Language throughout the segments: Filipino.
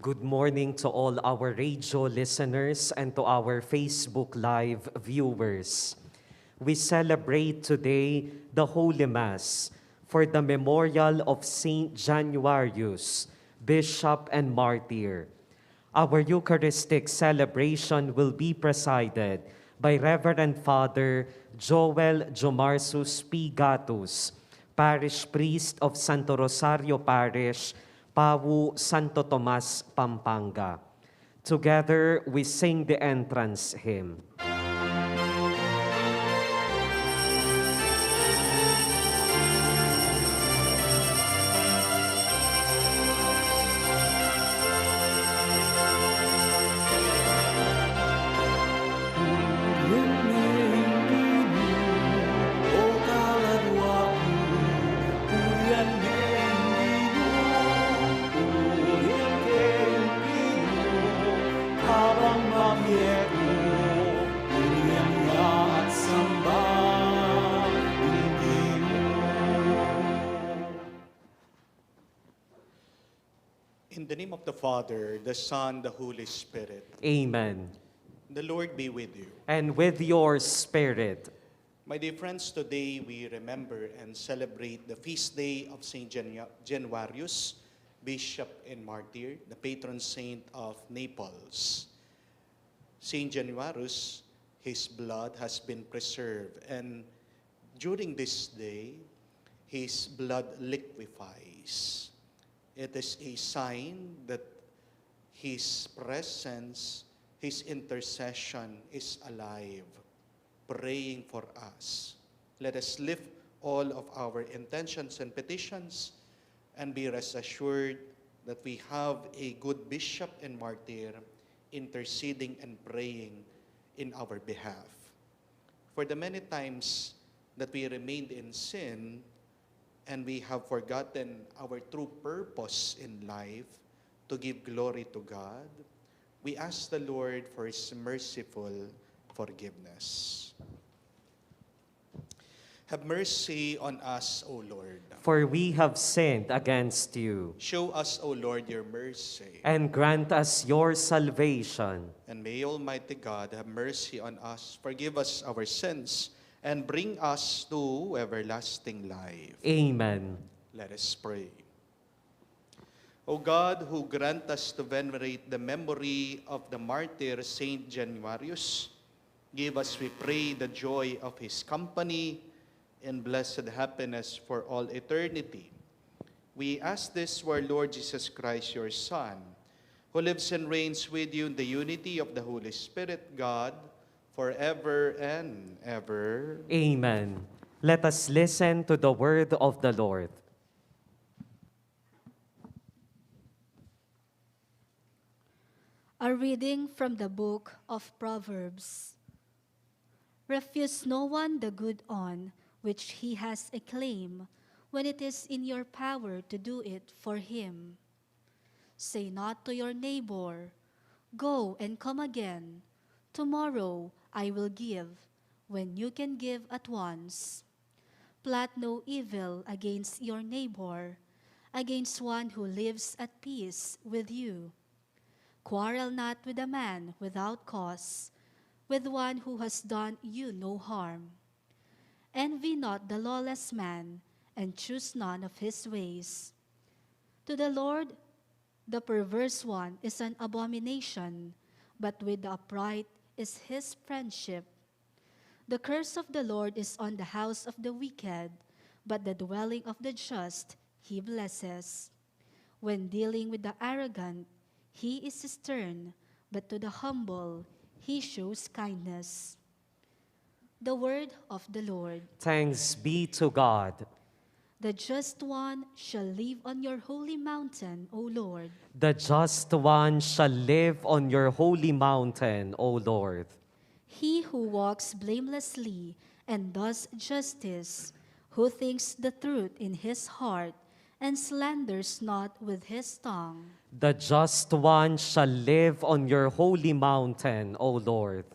Good morning to all our radio listeners and to our Facebook Live viewers. We celebrate today the Holy Mass for the memorial of Saint Januarius, Bishop and Martyr. Our Eucharistic celebration will be presided by Reverend Father Joel Jomarsus P. Gatus, Parish Priest of Santo Rosario Parish, Pawu, Santo Tomas, Pampanga. Together, we sing the entrance hymn. In the name of the Father, the Son, the Holy Spirit. Amen. The Lord be with you. And with your spirit. My dear friends, today we remember and celebrate the feast day of Saint Januarius, Bishop and Martyr, the patron saint of Naples. Saint Januarius, his blood has been preserved, and during this day, his blood liquefies. It is a sign that his presence, his intercession is alive, praying for us. Let us lift all of our intentions and petitions and be rest assured that we have a good bishop and martyr interceding and praying in our behalf. For the many times that we remained in sin, and we have forgotten our true purpose in life to give glory to God, we ask the Lord for His merciful forgiveness. Have mercy on us, O Lord. For we have sinned against you. Show us, O Lord, your mercy. And grant us your salvation. And may Almighty God have mercy on us, forgive us our sins, and bring us to everlasting life. Amen. Let us pray. O God, who grant us to venerate the memory of the martyr Saint Januarius, give us, we pray, the joy of his company and blessed happiness for all eternity. We ask this for our Lord Jesus Christ, your Son, who lives and reigns with you in the unity of the Holy Spirit, God, forever and ever. Amen. Let us listen to the word of the Lord. A reading from the book of Proverbs. Refuse no one the good on which he has a claim, when it is in your power to do it for him. Say not to your neighbor, "Go and come again. Tomorrow I will give," when you can give at once. Plot no evil against your neighbor, against one who lives at peace with you. Quarrel not with a man without cause, with one who has done you no harm. Envy not the lawless man, and choose none of his ways. To the Lord, the perverse one is an abomination, but with the upright is his friendship. The curse of the Lord is on the house of the wicked, but the dwelling of the just he blesses. When dealing with the arrogant, he is stern, but to the humble he shows kindness. The word of the Lord. Thanks be to God. The just one shall live on your holy mountain, O Lord. The just one shall live on your holy mountain, O Lord. He who walks blamelessly and does justice, who thinks the truth in his heart and slanders not with his tongue. The just one shall live on your holy mountain, O Lord.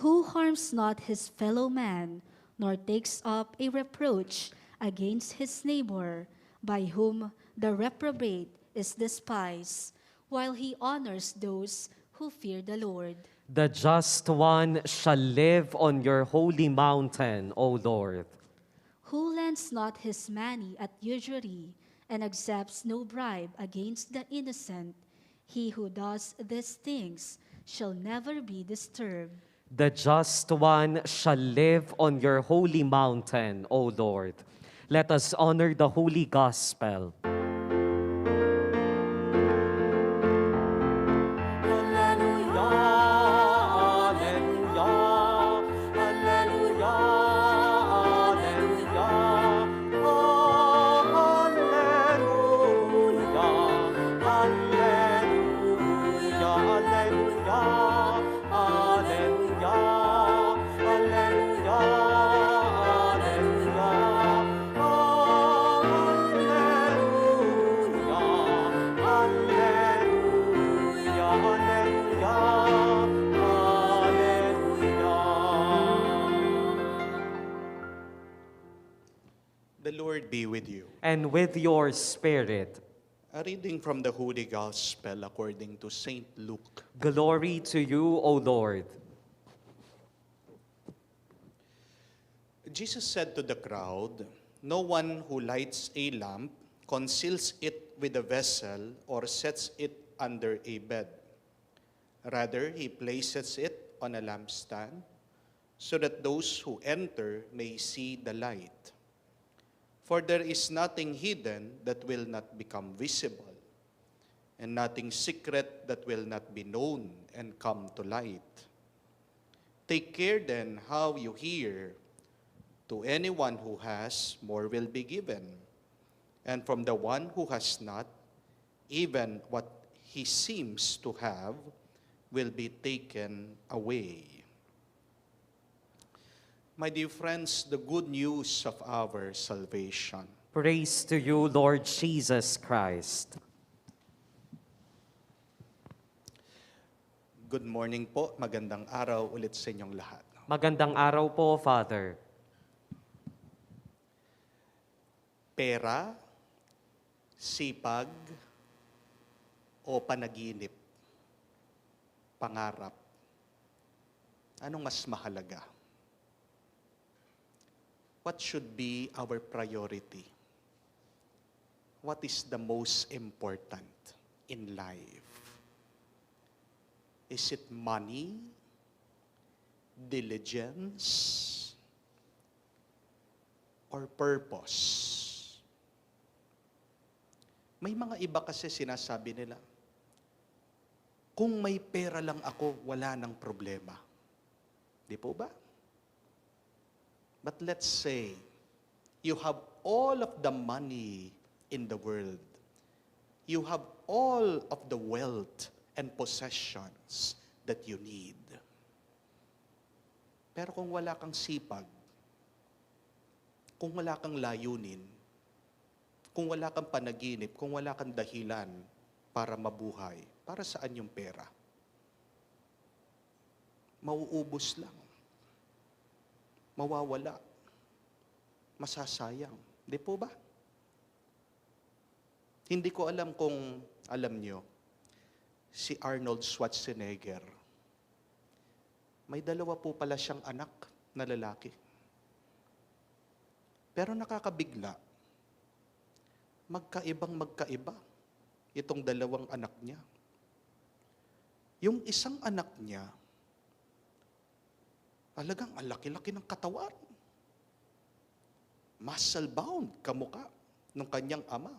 Who harms not his fellow man, nor takes up a reproach against his neighbor, by whom the reprobate is despised, while he honors those who fear the Lord. The just one shall live on your holy mountain, O Lord. Who lends not his money at usury, and accepts no bribe against the innocent, he who does these things shall never be disturbed. The just one shall live on your holy mountain, O Lord. Let us honor the holy gospel. The Lord be with you. And with your spirit, A reading from the Holy Gospel according to St. Luke. glory to you, O Lord. Jesus said to the crowd, "No one who lights a lamp conceals it with a vessel or sets it under a bed. Rather, he places it on a lampstand so that those who enter may see the light. For there is nothing hidden that will not become visible, and nothing secret that will not be known and come to light. Take care then how you hear. To anyone who has, more will be given, and from the one who has not, even what he seems to have will be taken away." My dear friends, the good news of our salvation. Praise to you, Lord Jesus Christ. Good morning po, magandang araw ulit sa inyong lahat. Magandang araw po, Father. Pera, sipag, o panaginip, pangarap. Anong mas mahalaga? What should be our priority? What is the most important in life? Is it money, diligence, or purpose? May mga iba kasi sinasabi nila, kung may pera lang ako, wala nang problema. Di po ba? But let's say, you have all of the money in the world. You have all of the wealth and possessions that you need. Pero kung wala kang sipag, kung wala kang layunin, kung wala kang panaginip, kung wala kang dahilan para mabuhay, para saan yung pera? Mauubos lang. Mawawala. Masasayang. Di po ba? Hindi ko alam kung alam nyo, si Arnold Schwarzenegger, may dalawa po pala siyang anak na lalaki. Pero nakakabigla, magkaiba itong dalawang anak niya. Yung isang anak niya, talagang ang laki-laki ng katawan. Muscle bound, kamukha ng kanyang ama,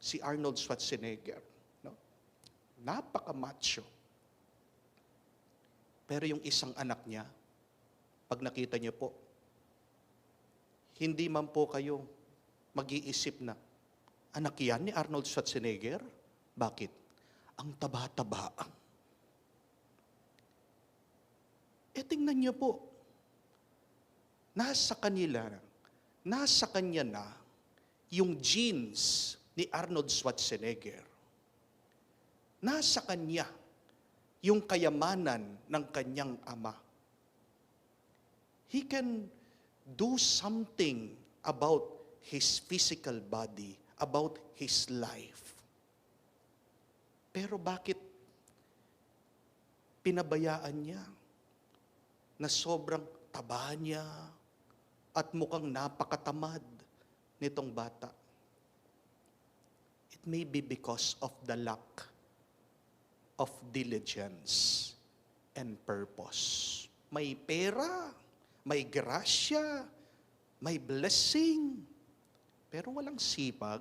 si Arnold Schwarzenegger. No? Napaka-macho. Pero yung isang anak niya, pag nakita niyo po, hindi man po kayo mag-iisip na, anak yan ni Arnold Schwarzenegger? Bakit? Ang taba-taba. Tingnan niyo po, nasa kanya na yung genes ni Arnold Schwarzenegger. Nasa kanya yung kayamanan ng kanyang ama. He can do something about his physical body, about his life. Pero bakit pinabayaan niya na sobrang taba niya at mukhang napakatamad nitong bata? It may be because of the lack of diligence and purpose. May pera, may grasya, may blessing, pero walang sipag,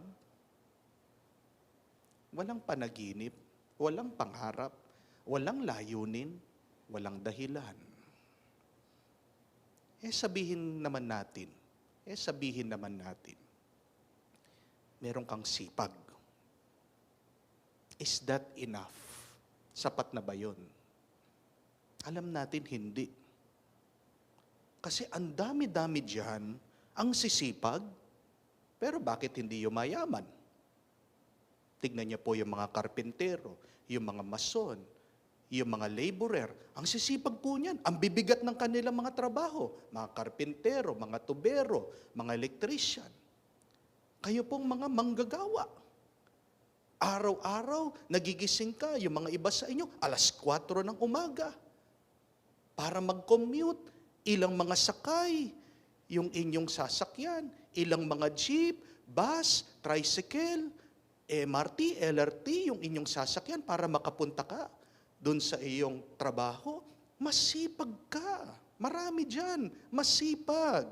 walang panaginip, walang pangarap, walang layunin, walang dahilan. Sabihin naman natin, meron kang sipag. Is that enough? Sapat na ba yun? Alam natin hindi. Kasi ang dami-dami dyan, ang sisipag, pero bakit hindi yumayaman? Tignan niyo po yung mga karpintero, yung mga mason, yung mga laborer. Ang sisipag po niyan, ang bibigat ng kanilang mga trabaho. Mga karpintero, mga tubero, mga electrician. Kayo pong mga manggagawa. Araw-araw, nagigising ka, yung mga iba sa inyo, 4:00 ng umaga. Para mag-commute, ilang mga sakay, yung inyong sasakyan, ilang mga jeep, bus, tricycle, MRT, LRT, yung inyong sasakyan para makapunta ka doon sa iyong trabaho. Masipag ka. Marami dyan, masipag.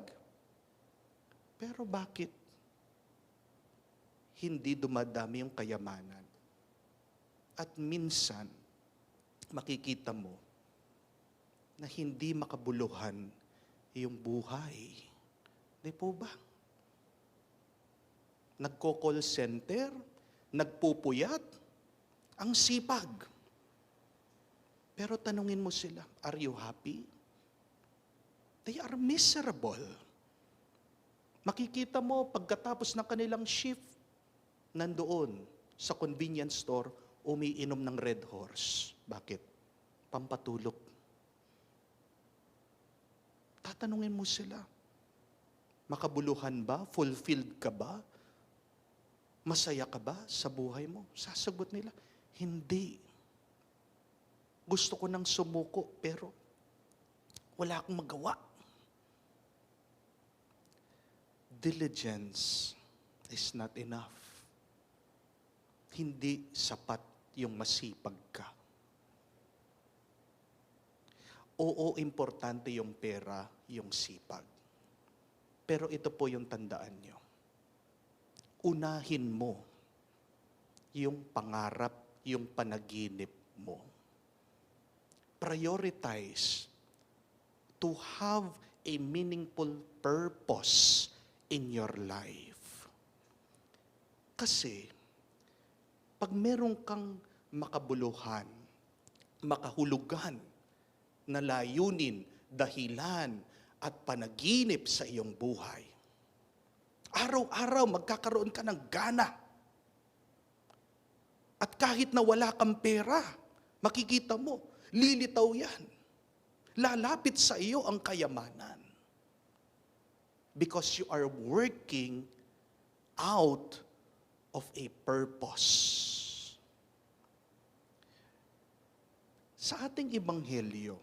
Pero bakit hindi dumadami yung kayamanan? At minsan, makikita mo na hindi makabuluhan yung buhay. Di po ba? Nagko-call center, nagpupuyat, ang sipag. Pero tanungin mo sila, are you happy? They are miserable. Makikita mo pagkatapos ng kanilang shift, nandoon sa convenience store, umiinom ng Red Horse. Bakit? Pampatulog. Tatanungin mo sila, makabuluhan ba? Fulfilled ka ba? Masaya ka ba sa buhay mo? Sasagot nila, hindi. Gusto ko nang sumuko, pero wala akong magawa. Diligence is not enough. Hindi sapat yung masipag ka. Oo, importante yung pera, yung sipag. Pero ito po yung tandaan nyo. Unahin mo yung pangarap, yung panaginip mo. Prioritize to have a meaningful purpose in your life. Kasi, pag meron kang makabuluhan, makahulugan, na layunin, dahilan, at panaginip sa iyong buhay, araw-araw magkakaroon ka ng gana. At kahit na wala kang pera, makikita mo, lilitaw yan. Lalapit sa iyo ang kayamanan. Because you are working out of a purpose. Sa ating ebanghelyo,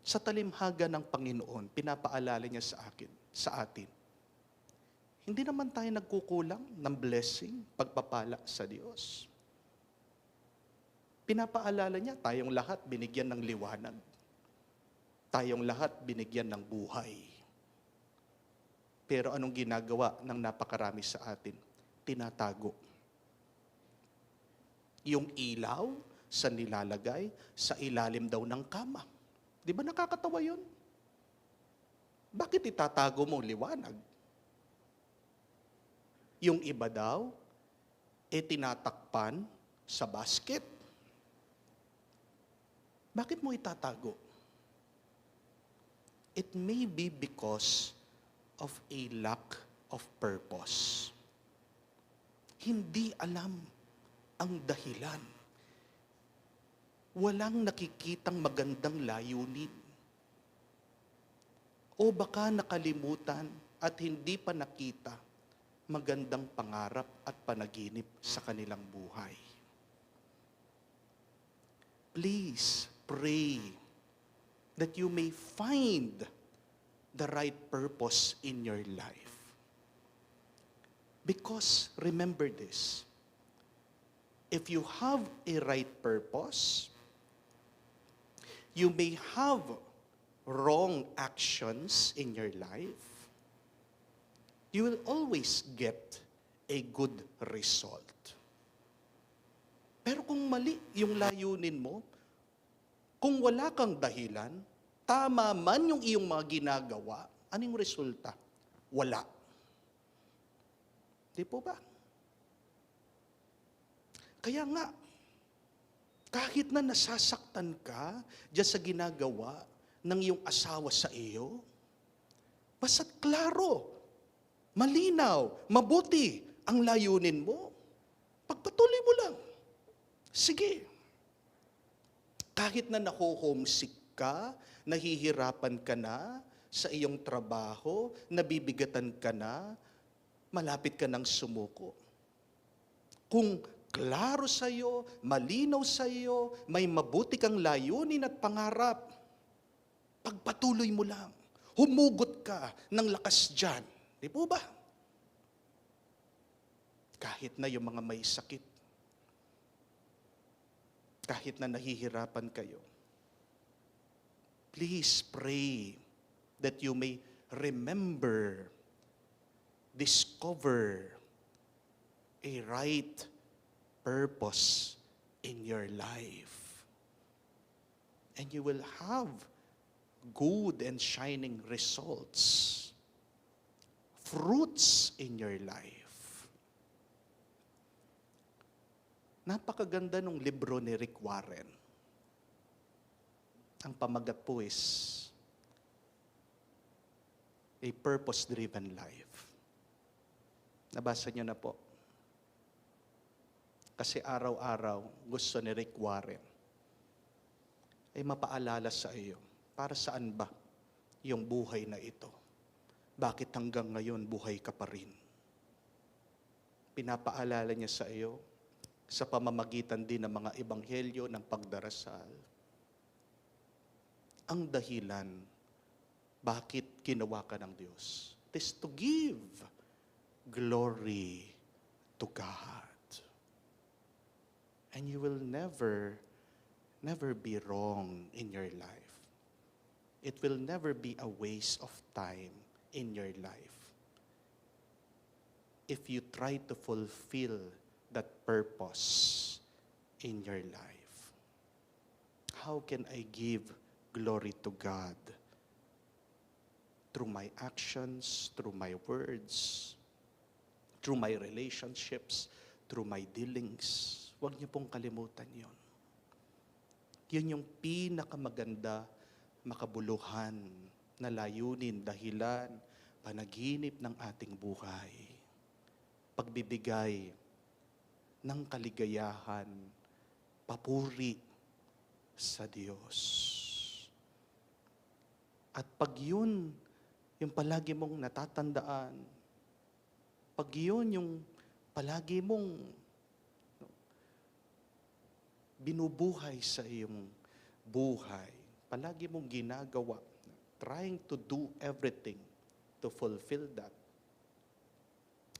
sa talimhaga ng Panginoon, pinapaalala niya sa atin, hindi naman tayo nagkukulang ng blessing, pagpapala sa Diyos. Pinapaalala niya, tayong lahat binigyan ng liwanag. Tayong lahat binigyan ng buhay. Pero anong ginagawa ng napakarami sa atin? Tinatago. Yung ilaw sa nilalagay sa ilalim daw ng kama. Di ba nakakatawa yun? Bakit itatago mo liwanag? Yung iba daw, tinatakpan sa basket. Bakit mo itatago? It may be because of a lack of purpose. Hindi alam ang dahilan. Walang nakikitang magandang layunin. O baka nakalimutan at hindi pa nakita magandang pangarap at panaginip sa kanilang buhay. please pray that you may find the right purpose in your life. Because remember this, if you have a right purpose, you may have wrong actions in your life, you will always get a good result. Pero kung mali yung layunin mo, kung wala kang dahilan, tama man yung iyong mga ginagawa, anong resulta? Wala. Di po ba? Kaya nga, kahit na nasasaktan ka diyan sa ginagawa ng iyong asawa sa iyo, basta't klaro, malinaw, mabuti ang layunin mo, pagpatuloy mo lang. Sige. Kahit na naho-homesick ka, nahihirapan ka na sa iyong trabaho, nabibigatan ka na, malapit ka ng sumuko. Kung klaro sa iyo, malinaw sa iyo, may mabuti kang layunin at pangarap, pagpatuloy mo lang. Humugot ka ng lakas dyan. Di po ba? Kahit na yung mga may sakit, kahit na nahihirapan kayo, please pray that you may remember, discover a right purpose in your life. And you will have good and shining results, fruits in your life. Napakaganda ng libro ni Rick Warren. Ang pamagat po is A Purpose-Driven Life. Nabasa niyo na po. Kasi araw-araw gusto ni Rick Warren ay mapaalala sa iyo, para saan ba yung buhay na ito? Bakit hanggang ngayon buhay ka pa rin? Pinapaalala niya sa iyo, sa pamamagitan din ng mga ebanghelyo ng pagdarasal, ang dahilan bakit ginawa ka ng Diyos. It is to give glory to God. And you will never be wrong in your life. It will never be a waste of time in your life if you try to fulfill that purpose in your life. How can I give glory to God? Through my actions, through my words, through my relationships, through my dealings. Huwag niyo pong kalimutan yon. Yun yung pinakamaganda, makabuluhan na layunin, dahilan, panaginip ng ating buhay. Pagbibigay ng kaligayahan, papuri sa Diyos. At pag yun, yung palagi mong natatandaan, pag yun yung palagi mong binubuhay sa iyong buhay, palagi mong ginagawa, trying to do everything to fulfill that,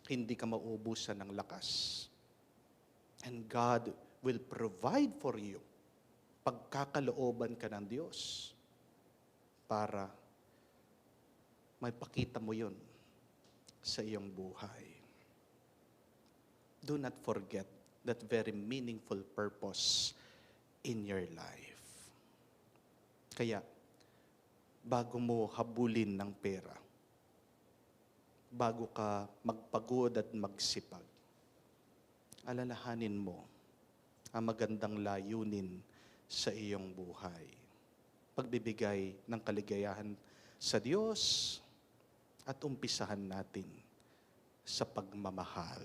hindi ka mauubusan ng lakas. And God will provide for you pagkakalooban ka ng Diyos para may pakita mo yun sa iyong buhay. Do not forget that very meaningful purpose in your life. Kaya, bago mo habulin ng pera, bago ka magpagod at magsipag, alalahanin mo ang magandang layunin sa iyong buhay. Pagbibigay ng kaligayahan sa Diyos at umpisahan natin sa pagmamahal.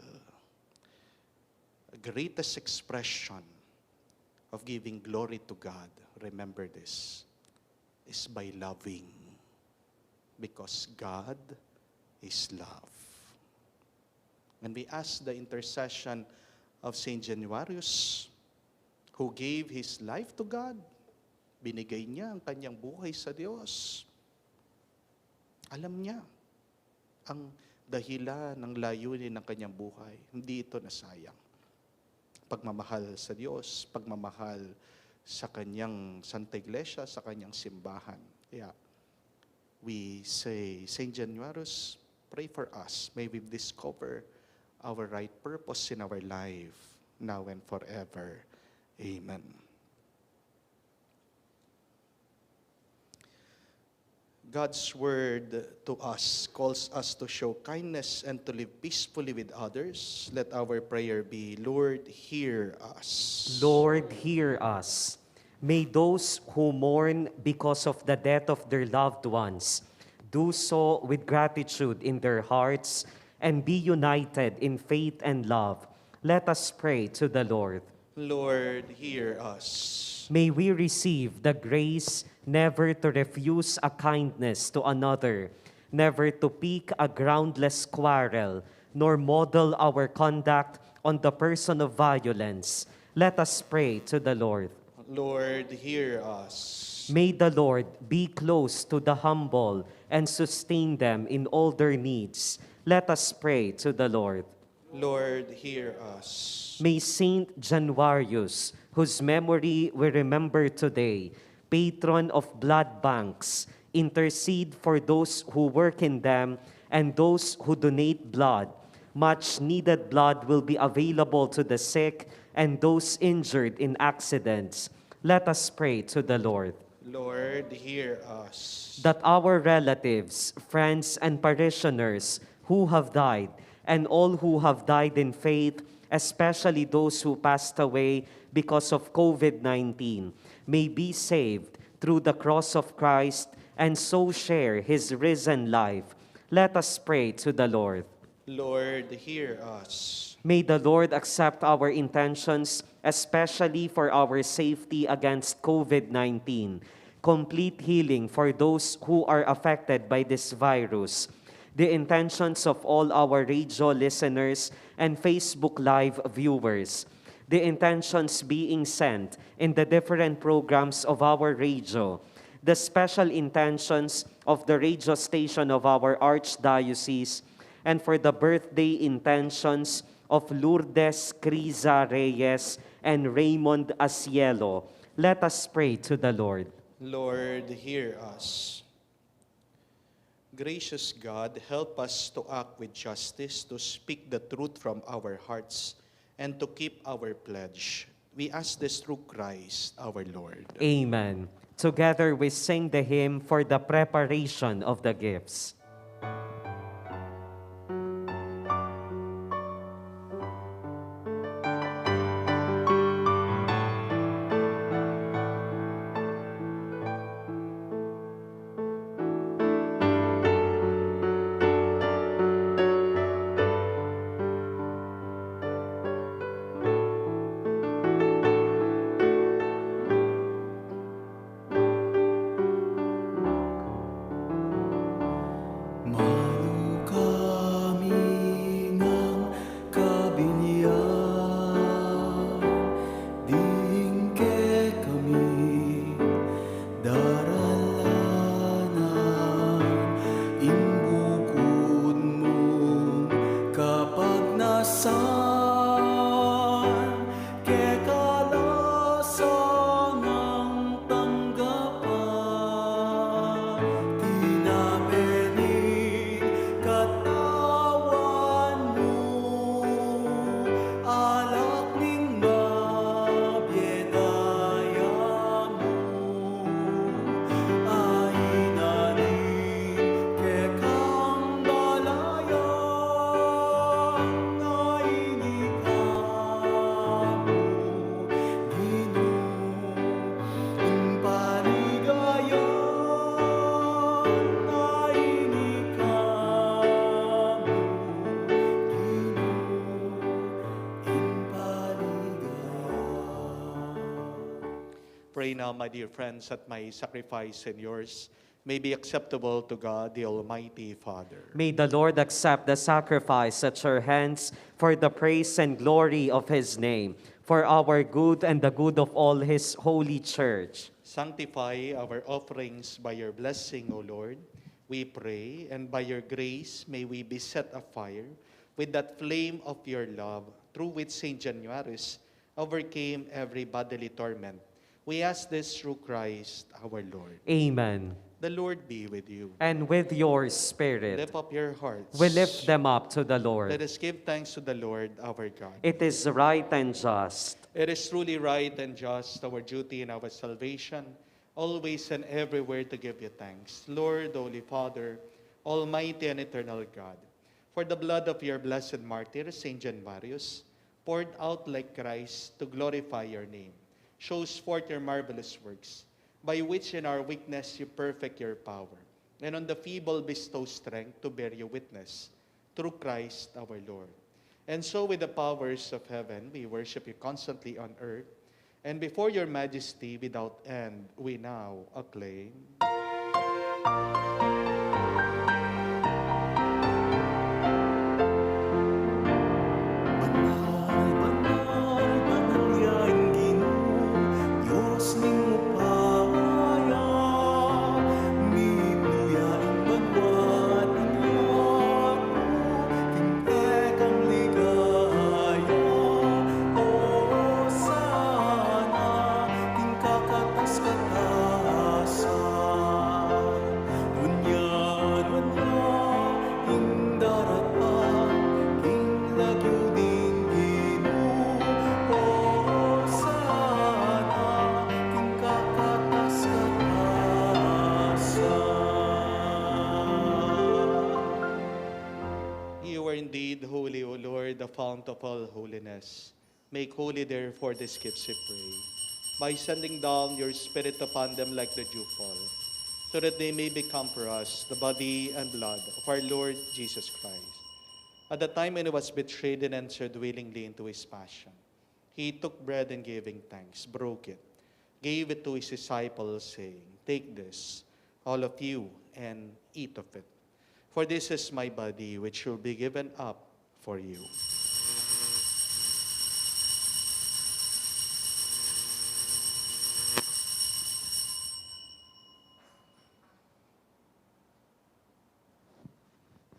The greatest expression of giving glory to God, remember this, is by loving. Because God is love. When we ask the intercession of Saint Januarius, who gave his life to God. Binigay niya ang kanyang buhay sa Diyos. Alam niya ang dahilan ng layunin ng kanyang buhay. Hindi ito nasayang. Pagmamahal sa Diyos, pagmamahal sa kanyang Santa Iglesia, sa kanyang simbahan. Kaya we say, St. Januarius, pray for us. May we discover our right purpose in our life, now and forever. Amen. God's word to us calls us to show kindness and to live peacefully with others. Let our prayer be, Lord, hear us. Lord, hear us. May those who mourn because of the death of their loved ones do so with gratitude in their hearts and be united in faith and love. Let us pray to the Lord. Lord, hear us. May we receive the grace never to refuse a kindness to another, never to pick a groundless quarrel, nor model our conduct on the person of violence. Let us pray to the Lord. Lord, hear us. May the Lord be close to the humble and sustain them in all their needs. Let us pray to the Lord. Lord, hear us. May Saint Januarius, whose memory we remember today, patron of blood banks, intercede for those who work in them and those who donate blood. Much needed blood will be available to the sick and those injured in accidents. Let us pray to the Lord. Lord, hear us. That our relatives, friends, and parishioners who have died, and all who have died in faith, especially those who passed away because of COVID-19, may be saved through the cross of Christ and so share his risen life. Let us pray to the Lord. Lord, hear us. May the Lord accept our intentions, especially for our safety against COVID-19, complete healing for those who are affected by this virus, the intentions of all our radio listeners and Facebook Live viewers, the intentions being sent in the different programs of our radio, the special intentions of the radio station of our Archdiocese, and for the birthday intentions of Lourdes Criza Reyes and Raymond Asielo. Let us pray to the Lord. Lord, hear us. Gracious God, help us to act with justice, to speak the truth from our hearts, and to keep our pledge. We ask this through Christ our Lord. Amen. Together we sing the hymn for the preparation of the gifts. Pray now, my dear friends, that my sacrifice and yours may be acceptable to God, the Almighty Father. May the Lord accept the sacrifice at your hands for the praise and glory of his name, for our good and the good of all His holy church. Sanctify our offerings by your blessing, O Lord, we pray, and by your grace may we be set afire with that flame of your love, through which Saint Januarius overcame every bodily torment. We ask this through Christ our Lord. Amen. The Lord be with you. And with your spirit, Lift up your hearts. we lift them up to the Let Lord. us give thanks to the Lord our God. It is right and just. It is truly right and just, our duty and our salvation, always and everywhere to give you thanks. Lord, Holy Father, Almighty and eternal God, for the blood of your blessed martyr, Saint Januarius, poured out like Christ to glorify your name, shows forth your marvelous works, by which in our weakness you perfect your power, and on the feeble bestow strength to bear you witness, through Christ our Lord. And so with the powers of heaven, we worship you constantly on earth, and before your majesty without end, we now acclaim. You are indeed holy, O Lord, the fount of all holiness. Make holy, therefore, these gifts, we pray, by sending down your Spirit upon them like the dewfall, so that they may become for us the body and blood of our Lord Jesus Christ. At the time when he was betrayed and entered willingly into his passion, he took bread and giving thanks, broke it, gave it to his disciples, saying, "Take this, all of you, and eat of it. For this is my body, which will be given up for you."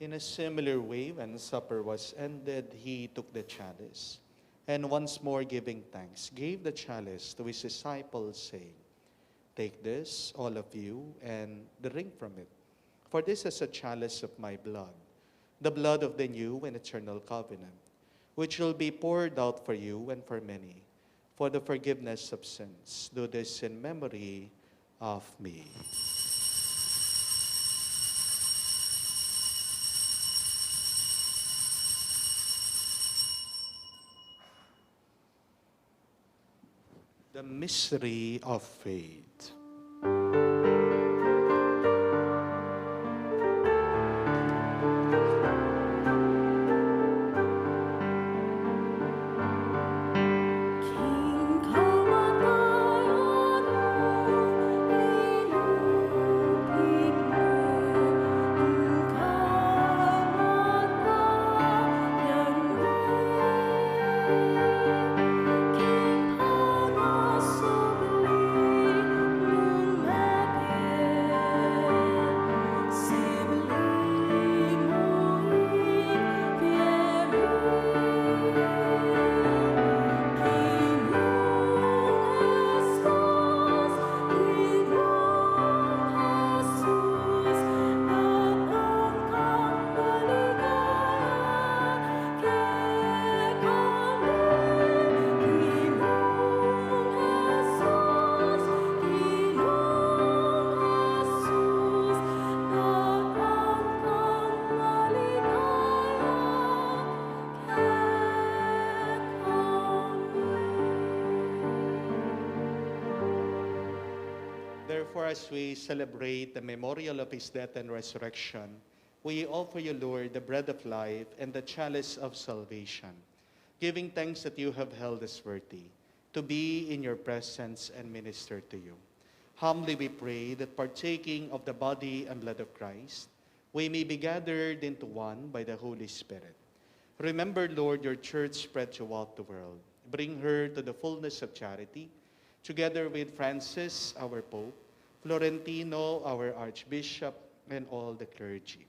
In a similar way, when supper was ended, he took the chalice, and once more giving thanks, gave the chalice to his disciples, saying, "Take this, all of you, and drink from it. For this is a chalice of my blood, the blood of the new and eternal covenant, which will be poured out for you and for many, for the forgiveness of sins. Do this in memory of me." The mystery of faith. Therefore, as we celebrate the memorial of his death and resurrection, we offer you, Lord, the bread of life and the chalice of salvation, giving thanks that you have held us worthy to be in your presence and minister to you. Humbly we pray that partaking of the body and blood of Christ, we may be gathered into one by the Holy Spirit. Remember, Lord, your church spread throughout the world, Bring her to the fullness of charity, together with Francis, our Pope, Florentino, our Archbishop, and all the clergy.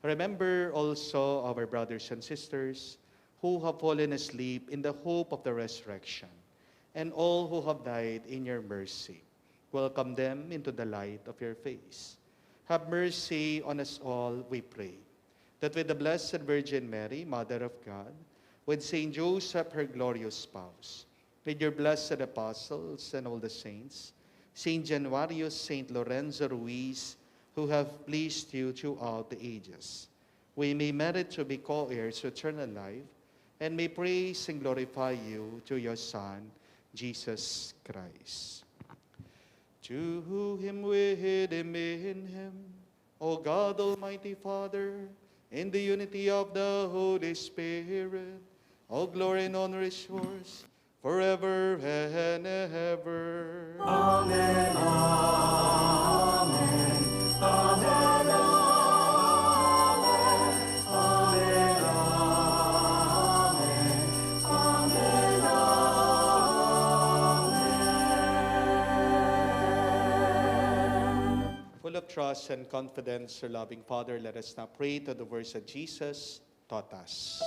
Remember also our brothers and sisters who have fallen asleep in the hope of the resurrection, and all who have died in your mercy. Welcome them into the light of your face. Have mercy on us all, we pray, that with the Blessed Virgin Mary, Mother of God, with Saint Joseph, her glorious spouse, with your blessed apostles and all the saints, Saint Januarius, Saint Lorenzo Ruiz, who have pleased you throughout the ages, we may merit to be co-heirs to eternal life, and may praise and glorify you through your Son, Jesus Christ. To him, with him, in him, O God, Almighty Father, in the unity of the Holy Spirit, all glory and honor is yours, forever and ever. Amen. Amen. Amen. Amen. Amen. Amen. Amen. Full of trust and confidence, our loving Father, let us now pray to the words that Jesus taught us.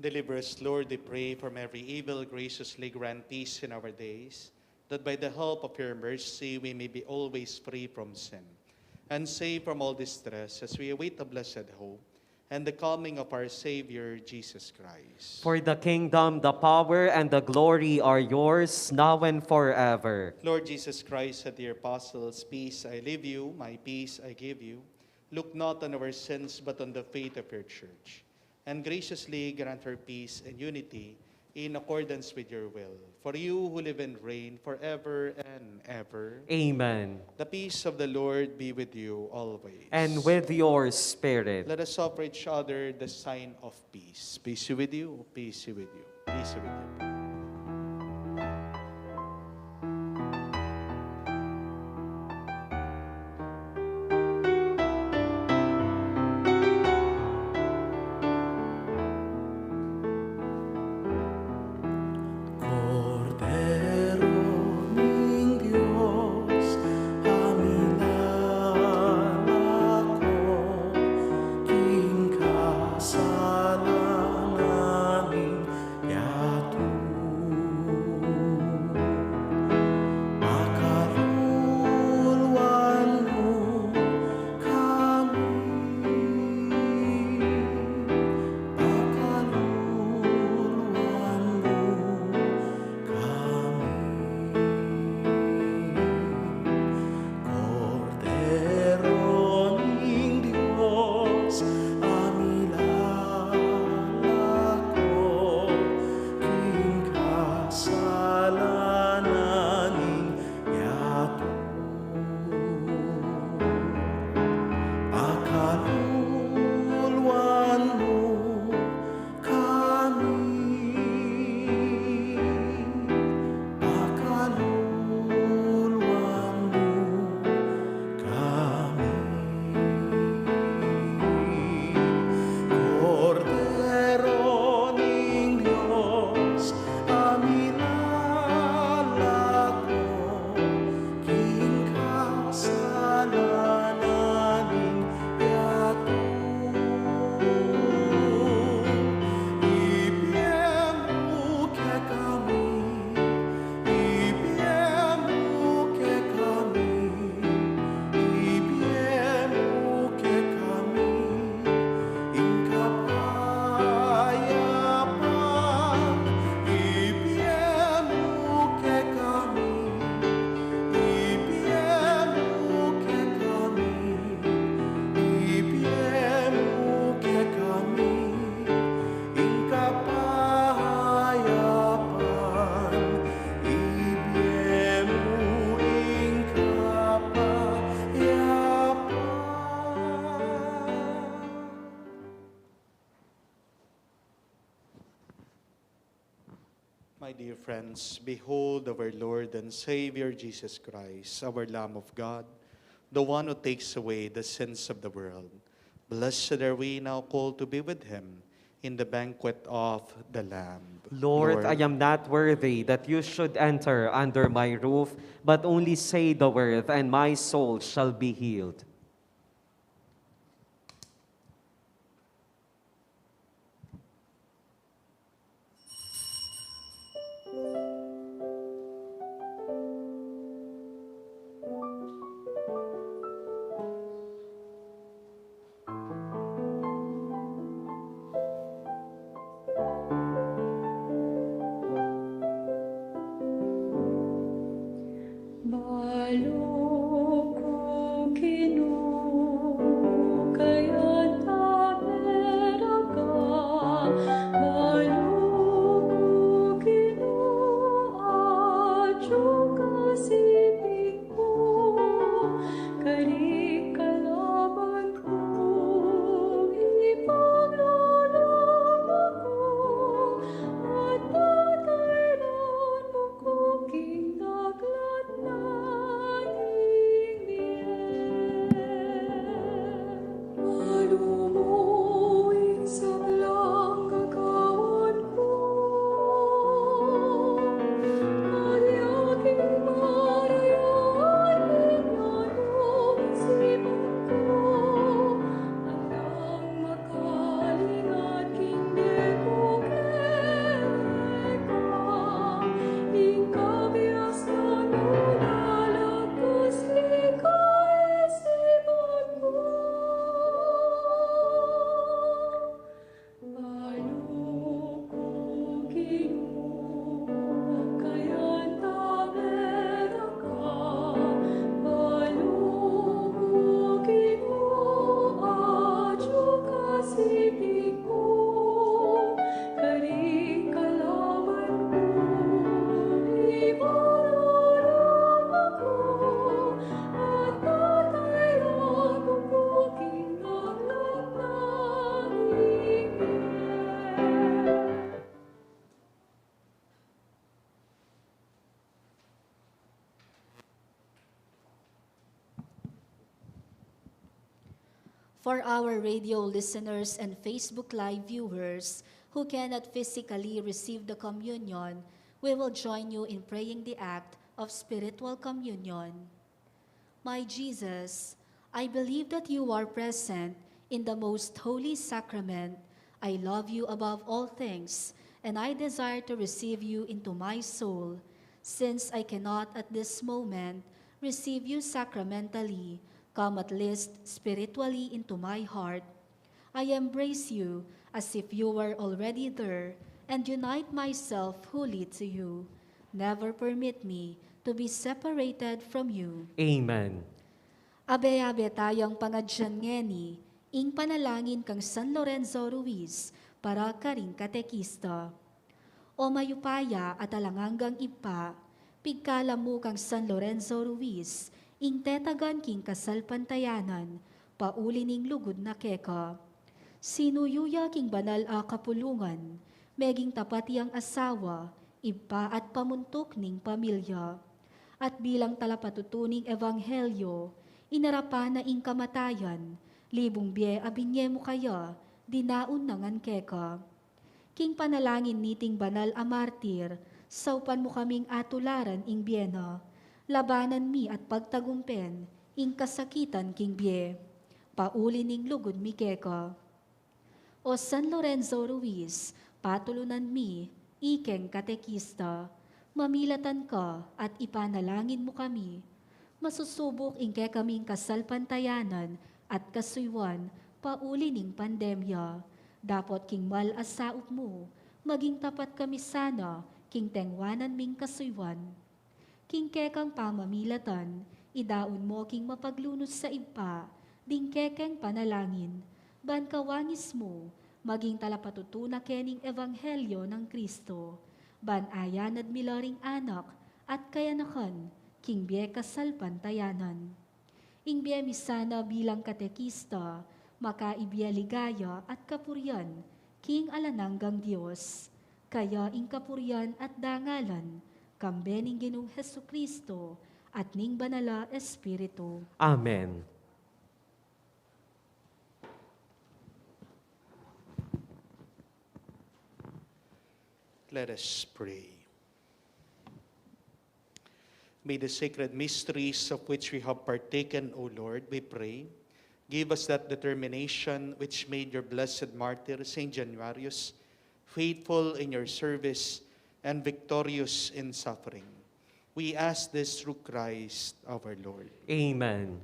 Deliver us, Lord, we pray, from every evil. Graciously grant peace in our days, that by the help of your mercy we may be always free from sin, and safe from all distress, as we await the blessed hope and the coming of our Savior, Jesus Christ. For the kingdom, the power, and the glory are yours, now and forever. Lord Jesus Christ said to your apostles, peace I leave you, my peace I give you. Look not on our sins, but on the faith of your church, and graciously grant her peace and unity in accordance with your will. For you who live and reign forever and ever. Amen. The peace of the Lord be with you always. And with your spirit. Let us offer each other the sign of peace. Peace be with you, peace be with you, peace be with you. Kasalanan namin yatu. My dear friends, behold our Lord and Savior Jesus Christ, our Lamb of God, the one who takes away the sins of the world. Blessed are we now called to be with him in the banquet of the Lamb. Lord, I am not worthy that you should enter under my roof, but only say the word, and my soul shall be healed. For our radio listeners and Facebook Live viewers who cannot physically receive the communion, we will join you in praying the act of spiritual communion. My Jesus, I believe that you are present in the most holy sacrament. I love you above all things, and I desire to receive you into my soul. Since I cannot at this moment receive you sacramentally, come at least spiritually into my heart. I embrace you as if you were already there and unite myself wholly to you. Never permit me to be separated from you. Amen. Abe-abe tayong pangadyan ngeni, ing panalangin kang San Lorenzo Ruiz, para karing katekista. O mayupaya at alanganggang ipa, pigkala mo kang San Lorenzo Ruiz, ing tetagan king kasalpantayanan, paulining lugod na keka. Sinuyuya king banal a kapulungan, meging tapat yang asawa, ipa at pamuntok ning pamilya. At bilang talapatutuning ebanghelyo, inarapa na ing kamatayan, libong biye abinye mo kaya, dinaon nangan keka. King panalangin niting banal a martir, saupan mo kaming atularan ing biyena, labanan mi at pagtagumpen, ing kasakitan king biye, pauli ning lugod mi keka. O San Lorenzo Ruiz, patulunan mi, ikeng katekista, mamilatan ka at ipanalangin mo kami, masusubok ing kaming kasalpantayanan at kasuywan, pauli ning pandemya, dapot king malasaop mo, maging tapat kami sana, king tengwanan ming kasuywan. King kekang pamamilatan, idaon mo king mapaglunos sa ipa, ding kekeng panalangin, ban kawangis mo, maging talapatutuna kening ebanghelyo ng Kristo, ban ayanad milaring anak, at kayanakan, king biye kasalpantayanan. Ing biye misana bilang katekista, makaibiya ligaya at kapuryan, king alananggang Diyos. kaya ing kapurian at dangalan, kambening Ginoong Hesukristo, at ning banala Espiritu. Amen. Let us pray. May the sacred mysteries of which we have partaken, O Lord, we pray, give us that determination which made your blessed martyr, Saint Januarius, faithful in your service and victorious in suffering. We ask this through Christ our Lord. Amen.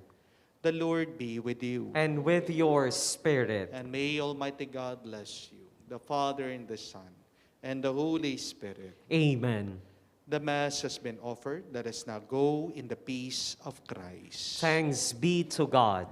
The Lord be with you. And with your spirit. And may Almighty God bless you, the Father and the Son, and the Holy Spirit. Amen. The Mass has been offered. Let us now go in the peace of Christ. Thanks be to God.